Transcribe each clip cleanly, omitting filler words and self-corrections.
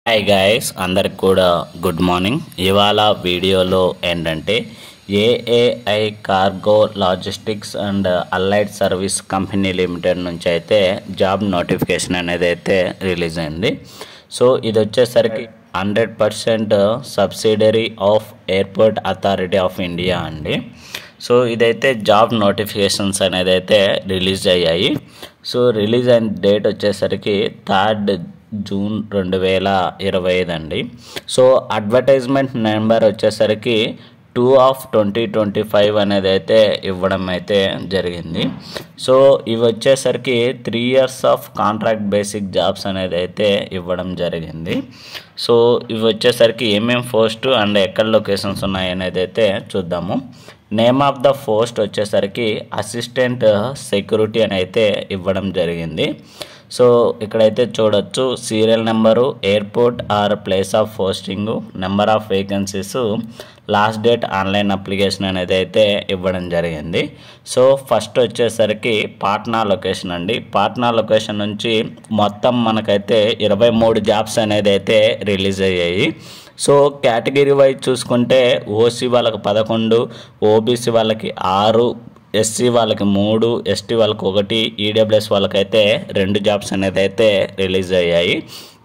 Hi guys, అందరికి కూడా good morning. ఇవాళ వీడియోలో ఏంటంటే AAI cargo logistics and allied service company limited నుంచి అయితే జాబ్ నోటిఫికేషన్ అనేది అయితే రిలీజ్ అయింది. సో ఇది వచ్చేసరికి 100% subsidiary of airport authority of India అండి. సో ఇదైతే జాబ్ నోటిఫికేషన్స్ అనేది అయితే రిలీజ్ అయ్యాయి. సో రిలీజ్ అయిన డేట్ వచ్చేసరికి 3 జూన్ 2025 అండి. సో అడ్వర్టైజ్మెంట్ నెంబర్ వచ్చేసరికి 2/2025 అనేది అయితే ఇవ్వడం అయితే జరిగింది. సో ఇవి వచ్చేసరికి 3 years of contract basic jobs అనేది అయితే ఇవ్వడం జరిగింది. సో ఇవి వచ్చేసరికి ఏమేమి పోస్ట్ అండ్ ఎక్కడ లొకేషన్స్ ఉన్నాయి అనేది అయితే చూద్దాము. నేమ్ ఆఫ్ ద పోస్ట్ వచ్చేసరికి అసిస్టెంట్ సెక్యూరిటీ అని అయితే ఇవ్వడం జరిగింది. సో ఇక్కడైతే చూడొచ్చు serial number, airport or place of posting, number of vacancies, last date online application అనేది అయితే ఇవ్వడం జరిగింది. సో ఫస్ట్ వచ్చేసరికి పాట్నా లొకేషన్ అండి. పాట్నా లొకేషన్ నుంచి మొత్తం మనకైతే 23 జాబ్స్ అనేది అయితే రిలీజ్ అయ్యాయి. సో కేటగిరీ వైజ్ చూసుకుంటే ఓసీ వాళ్ళకి 11, ఓబీసీ వాళ్ళకి 6, ఎస్సీ వాళ్ళకి 3, ఎస్టీ వాళ్ళకి 1, ఈడబ్ల్యూఎస్ వాళ్ళకైతే 2 జాబ్స్ అనేది అయితే రిలీజ్ అయ్యాయి.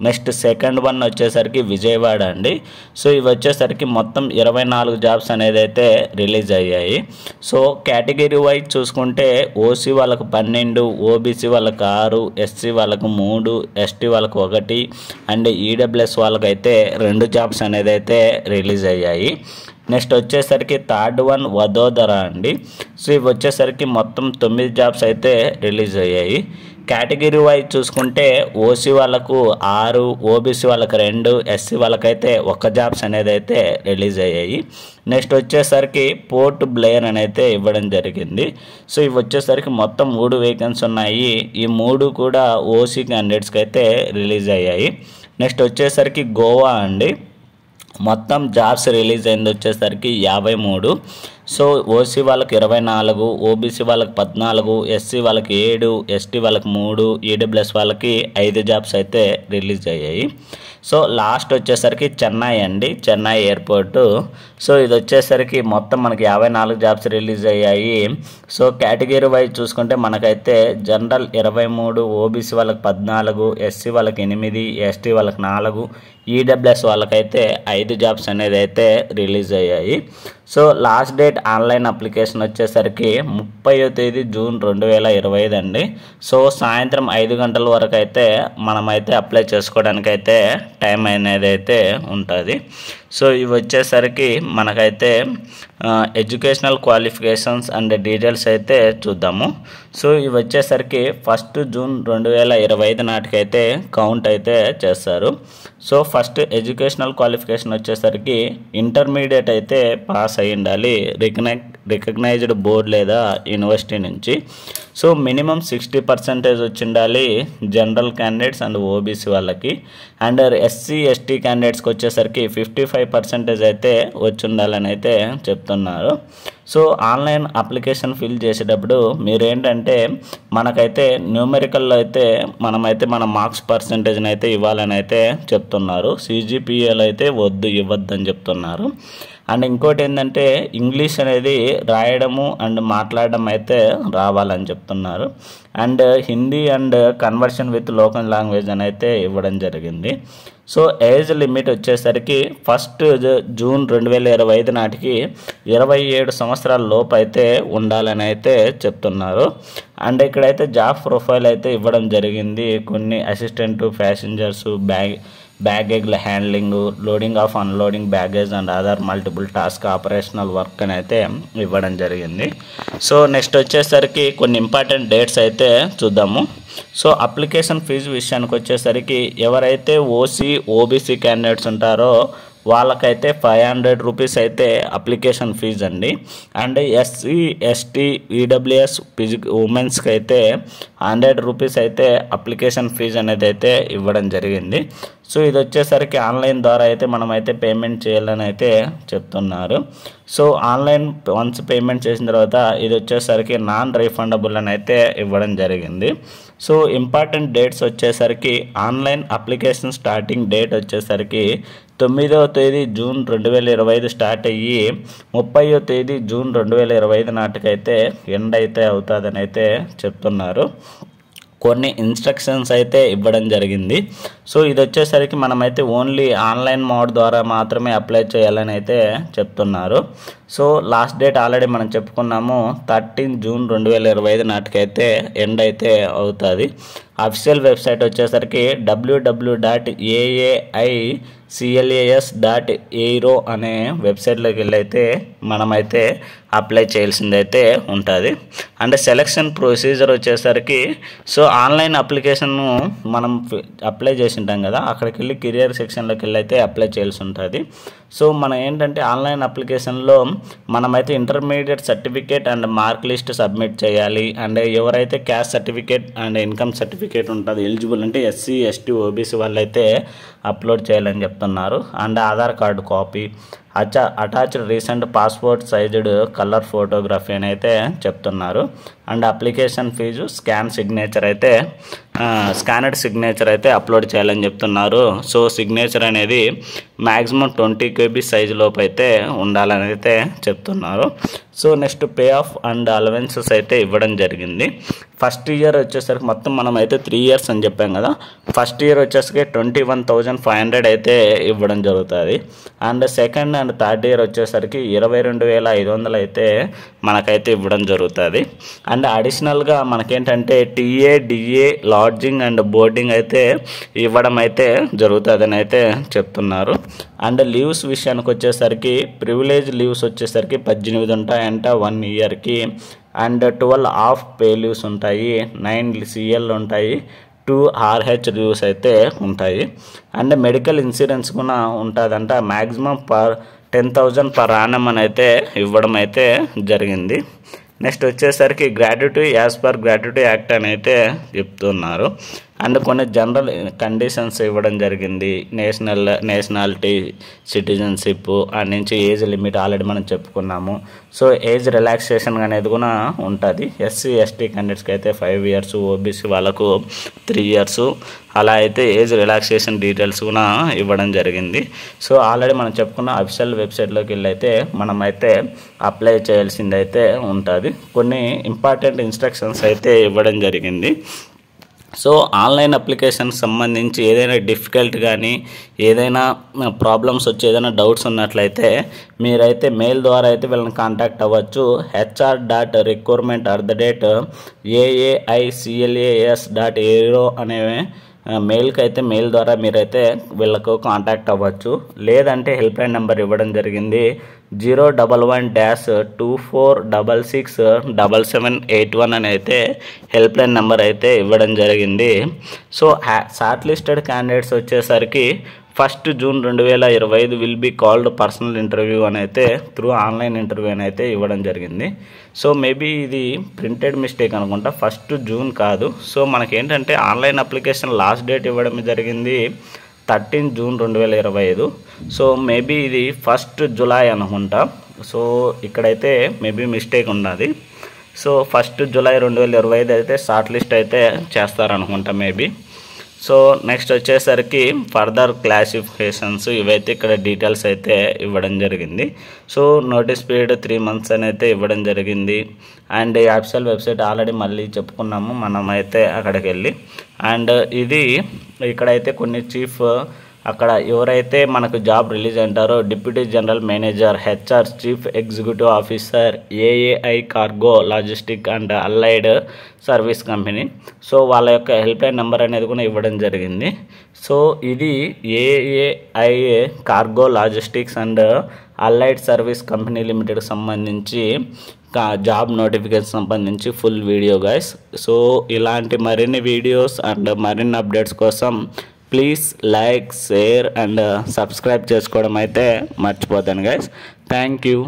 నెక్స్ట్ సెకండ్ వన్ వచ్చేసరికి విజయవాడ అండి. సో ఇవి వచ్చేసరికి మొత్తం 24 జాబ్స్ అనేది అయితే రిలీజ్ అయ్యాయి. సో కేటగిరీ వైజ్ చూసుకుంటే ఓసీ వాళ్ళకి 12, ఓబీసీ వాళ్ళకి 6, ఎస్సీ వాళ్ళకి 3, ఎస్టీ వాళ్ళకి 1 అండ్ ఈడబ్ల్యూఎస్ వాళ్ళకైతే 2 జాబ్స్ అనేది అయితే రిలీజ్ అయ్యాయి. నెక్స్ట్ వచ్చేసరికి థర్డ్ వన్ వదోదర అండి. సో ఇవి వచ్చేసరికి మొత్తం 9 జాబ్స్ అయితే రిలీజ్ అయ్యాయి. కేటగిరీ వైజ్ చూసుకుంటే ఓసీ వాళ్ళకు 6, ఓబీసీ వాళ్ళకి 2, ఎస్సీ వాళ్ళకైతే 1 జాబ్స్ అనేది అయితే రిలీజ్ అయ్యాయి. నెక్స్ట్ వచ్చేసరికి పోర్ట్ బ్లేయర్ అని అయితే ఇవ్వడం జరిగింది. సో ఇవి వచ్చేసరికి మొత్తం 3 వేకెన్సీ ఉన్నాయి. ఈ 3 కూడా ఓసీ క్యాండిడేట్స్కి అయితే రిలీజ్ అయ్యాయి. నెక్స్ట్ వచ్చేసరికి గోవా అండి. మొత్తం జాబ్స్ రిలీజ్ అయింది వచ్చేసరికి 53. సో ఓసీ వాళ్ళకి 24, ఓబీసీ వాళ్ళకి 14, ఎస్సీ వాళ్ళకి 7, ఎస్టీ వాళ్ళకి 3, ఈడబ్ల్యూఎస్ వాళ్ళకి 5 జాబ్స్ అయితే రిలీజ్ అయ్యాయి. సో లాస్ట్ వచ్చేసరికి చెన్నై అండి, చెన్నై ఎయిర్పోర్టు. సో ఇది వచ్చేసరికి మొత్తం మనకి 54 జాబ్స్ రిలీజ్ అయ్యాయి. సో కేటగిరీ వైజ్ చూసుకుంటే మనకైతే జనరల్ 23, ఓబీసీ వాళ్ళకి 14, ఎస్సీ వాళ్ళకి 8, ఎస్టీ వాళ్ళకి 4, ఈడబ్ల్యూఎస్ వాళ్ళకైతే 5 జాబ్స్ అనేది అయితే రిలీజ్ అయ్యాయి. So last date online application వచ్చేసరికి 30వ తేదీ జూన్ 2025 అండి. సో సాయంత్రం 5 గంటల వరకు అయితే మనమైతే అప్లై చేసుకోవడానికి అయితే టైం అనేది అయితే ఉంటుంది. సో ఇవి వచ్చేసరికి మనకైతే ఎడ్యుకేషనల్ క్వాలిఫికేషన్స్ అండ్ డీటెయిల్స్ అయితే చూద్దాము. సో ఇవి వచ్చేసరికి 1 జూన్ 2025 నాటికైతే కౌంట్ అయితే చేస్తారు. సో ఫస్ట్ ఎడ్యుకేషనల్ క్వాలిఫికేషన్ వచ్చేసరికి ఇంటర్మీడియట్ అయితే పాస్ అయి ఉండాలి, రికగ్నైజ్డ్ బోర్డ్ లేదా యూనివర్సిటీ నుంచి. సో మినిమం 60% వచ్చి ఉండాలి జనరల్ క్యాండిడేట్స్ అండ్ ఓబీసీ వాళ్ళకి. అండ్ ఎస్సీ ఎస్టీ క్యాండిడేట్స్కి వచ్చేసరికి 55% అయితే వచ్చి ఉండాలని అయితే చెప్తున్నారు. సో ఆన్లైన్ అప్లికేషన్ ఫిల్ చేసేటప్పుడు మీరు ఏంటంటే మనకైతే న్యూమెరికల్లో అయితే మనమైతే మన మార్క్స్ పర్సంటేజ్ని అయితే ఇవ్వాలని అయితే చెప్తున్నారు. సిజిపిఏలు అయితే ఇవ్వద్దని చెప్తున్నారు. అండ్ ఇంకోటి ఏంటంటే ఇంగ్లీష్ అనేది రాయడము అండ్ మాట్లాడడం అయితే రావాలని చెప్తున్నారు. And Hindi and conversion with local language అని అయితే ఇవ్వడం జరిగింది. సో ఏజ్ లిమిట్ వచ్చేసరికి 1 జూన్ 2025 నాటికి 27 సంవత్సరాల లోపు అయితే ఉండాలని అయితే చెప్తున్నారు. అండ్ ఇక్కడైతే జాబ్ ప్రొఫైల్ అయితే ఇవ్వడం జరిగింది. కొన్ని assistant, passengers, baggage handling, loading of unloading baggage and other multiple task operational work అని అయితే ఇవ్వడం జరిగింది. సో నెక్స్ట్ వచ్చేసరికి కొన్ని ఇంపార్టెంట్ డేట్స్ అయితే చూద్దాము. సో అప్లికేషన్ ఫీజు విషయానికి వచ్చేసరికి ఎవరైతే ఓసీ, ఓబీసీ క్యాండిడేట్స్ ఉంటారో వాళ్ళకైతే 500 రూపీస్ అయితే అప్లికేషన్ ఫీజు అండి. అండ్ ఎస్సీ, ఎస్టీ, ఈడబ్ల్యూఎస్, ఉమెన్స్కి అయితే 100 రూపీస్ అయితే అప్లికేషన్ ఫీజు అనేది అయితే ఇవ్వడం జరిగింది. సో ఇది వచ్చేసరికి ఆన్లైన్ ద్వారా అయితే మనమైతే పేమెంట్ చేయాలని అయితే చెప్తున్నారు. సో ఆన్లైన్ వన్స్ పేమెంట్ చేసిన తర్వాత ఇది వచ్చేసరికి నాన్ రీఫండబుల్ అని అయితే ఇవ్వడం జరిగింది. సో ఇంపార్టెంట్ డేట్స్ వచ్చేసరికి ఆన్లైన్ అప్లికేషన్ స్టార్టింగ్ డేట్ వచ్చేసరికి 9వ తేదీ జూన్ 2025 స్టార్ట్ అయ్యి 30వ తేదీ జూన్ 2025 నాటికైతే ఎండ్ అయితే అవుతుందని అయితే చెప్తున్నారు. కొన్ని ఇన్స్ట్రక్షన్స్ అయితే ఇవ్వడం జరిగింది. సో ఇది వచ్చేసరికి మనమైతే ఓన్లీ ఆన్లైన్ మోడ్ ద్వారా మాత్రమే అప్లై చేయాలని అయితే చెప్తున్నారు. సో లాస్ట్ డేట్ ఆల్రెడీ మనం చెప్పుకున్నాము 13 జూన్ 2025 నాటికైతే ఎండ్ అయితే అవుతుంది. అఫీషియల్ వెబ్సైట్ వచ్చేసరికి www.aiclas.aero అనే వెబ్సైట్లోకి వెళ్ళి అయితే మనమైతే అప్లై చేయాల్సిందైతే ఉంటుంది. అండ్ సెలక్షన్ ప్రొసీజర్ వచ్చేసరికి సో ఆన్లైన్ అప్లికేషన్ను మనం అప్లై చేసి ఉంటాం కదా, అక్కడికి వెళ్ళి కెరియర్ సెక్షన్లోకి వెళ్ళి అయితే అప్లై చేయాల్సి ఉంటుంది. సో మనం ఏంటంటే ఆన్లైన్ అప్లికేషన్లో మనమైతే intermediate certificate and mark list submit చేయాలి. అండ్ ఎవరైతే caste certificate and income certificate ఉంటుంది ఎలిజిబుల్ అంటే ఎస్సీ ఎస్టీ ఓబీసీ వాళ్ళైతే అప్లోడ్ చేయాలని చెప్తున్నారు. And Aadhaar card copy, attached recent passport sized colour photography అని అయితే చెప్తున్నారు. And application fee scanned signature అయితే అప్లోడ్ చేయాలని చెప్తున్నారు. సో సిగ్నేచర్ అనేది మ్యాక్సిమం 20 KB సైజు లోపు అయితే ఉండాలని అయితే చెప్తున్నారు. So next pay of and allowances అయితే ఇవ్వడం జరిగింది. ఫస్ట్ ఇయర్ వచ్చేసరికి మొత్తం మనం అయితే 3 years అని చెప్పాం కదా, ఫస్ట్ ఇయర్ వచ్చేసరికి 21,500 అయితే ఇవ్వడం జరుగుతుంది. And second and third year వచ్చేసరికి 22,500 అయితే మనకైతే ఇవ్వడం జరుగుతుంది. అండ్ అడిషనల్గా మనకేంటంటే TA DA lodging and boarding అయితే ఇవ్వడం అయితే జరుగుతుందని అయితే చెప్తున్నారు. అండ్ లీవ్స్ విషయానికి వచ్చేసరికి ప్రివిలేజ్ లీవ్స్ వచ్చేసరికి 18 ఉంటాయంట 1 yearకి. అండ్ 12 ఆఫ్ పే లీవ్స్ ఉంటాయి, 9 CL ఉంటాయి, 2 RH లీవ్స్ అయితే ఉంటాయి. అండ్ మెడికల్ ఇన్సూరెన్స్ కూడా ఉంటుందంట. మ్యాక్సిమం 10,000 per annum అని అయితే ఇవ్వడం అయితే జరిగింది. నెక్స్ట్ వచ్చేసరికి gratuity as per gratuity act అని అయితే చెప్తున్నారు. అండ్ కొన్ని జనరల్ కండిషన్స్ ఇవ్వడం జరిగింది. నేషనాలిటీ, సిటిజన్షిప్ అండ్ నుంచి ఏజ్ లిమిట్ ఆల్రెడీ మనం చెప్పుకున్నాము. సో ఏజ్ రిలాక్సేషన్ అనేది కూడా ఉంటుంది. ఎస్సీ ఎస్టీ క్యాండిడేట్స్కి అయితే 5 years, ఓబీసీ వాళ్ళకు 3 years, అలా అయితే ఏజ్ రిలాక్సేషన్ డీటెయిల్స్ కూడా ఇవ్వడం జరిగింది. సో ఆల్రెడీ మనం చెప్పుకున్న అఫీషియల్ వెబ్సైట్లోకి వెళ్ళి అయితే మనమైతే అప్లై చేయాల్సిందైతే ఉంటుంది. కొన్ని ఇంపార్టెంట్ ఇన్స్ట్రక్షన్స్ అయితే ఇవ్వడం జరిగింది. సో ఆన్లైన్ అప్లికేషన్ సంబంధించి ఏదైనా డిఫికల్ట్ కానీ ఏదైనా ప్రాబ్లమ్స్ వచ్చి ఏదైనా డౌట్స్ ఉన్నట్లయితే మీరైతే మెయిల్ ద్వారా అయితే వీళ్ళని కాంటాక్ట్ అవ్వచ్చు. hr.requirement@aiclas.aero అనే మెయిల్కి అయితే మెయిల్ ద్వారా మీరైతే వీళ్ళకు కాంటాక్ట్ అవ్వచ్చు. లేదంటే హెల్ప్ లైన్ నెంబర్ ఇవ్వడం జరిగింది 011-2466-7781 అని అయితే హెల్ప్ లైన్ నెంబర్ అయితే ఇవ్వడం జరిగింది. సో షార్ట్ లిస్టెడ్ క్యాండిడేట్స్ వచ్చేసరికి 1 June 2025 will be called personal interview అని అయితే త్రూ ఆన్లైన్ ఇంటర్వ్యూ అని అయితే ఇవ్వడం జరిగింది. సో మేబీ ఇది ప్రింటెడ్ మిస్టేక్ అనుకుంటా, 1 June కాదు. సో మనకేంటంటే ఆన్లైన్ అప్లికేషన్ లాస్ట్ డేట్ ఇవ్వడం జరిగింది 13 June 2025. సో మేబీ ఇది 1 July అనుకుంటా. సో ఇక్కడైతే మేబీ మిస్టేక్ ఉన్నది. సో 1 July 2025 అయితే షార్ట్ లిస్ట్ అయితే చేస్తారనుకుంటా మేబీ. సో నెక్స్ట్ వచ్చేసరికి ఫర్దర్ క్లాసిఫికేషన్స్ ఇవైతే ఇక్కడ డీటెయిల్స్ అయితే ఇవ్వడం జరిగింది. సో నోటీస్ పీరియడ్ 3 months అని అయితే ఇవ్వడం జరిగింది. అండ్ ఈ అఫీషియల్ వెబ్సైట్ ఆల్రెడీ మళ్ళీ చెప్పుకున్నాము మనమైతే అక్కడికి వెళ్ళి. అండ్ ఇది ఇక్కడైతే కొన్ని చీఫ్ అక్కడ ఎవరైతే మనకు జాబ్ రిలీజ్ అంటారో deputy general manager, HR, chief executive officer, AAI cargo logistic and allied service company. So వాళ్ళ యొక్క హెల్ప్ లైన్ నెంబర్ అనేది కూడా ఇవ్వడం జరిగింది. సో ఇది AAI cargo logistics and allied service company లిమిటెడ్కి సంబంధించి జాబ్ నోటిఫికేషన్ సంబంధించి ఫుల్ వీడియో గైస్. సో ఇలాంటి మరిన్ని వీడియోస్ అండ్ మరిన్ని అప్డేట్స్ కోసం please like, share and subscribe చేసుకోవడం అయితే మర్చిపోతాను గైస్. Thank you.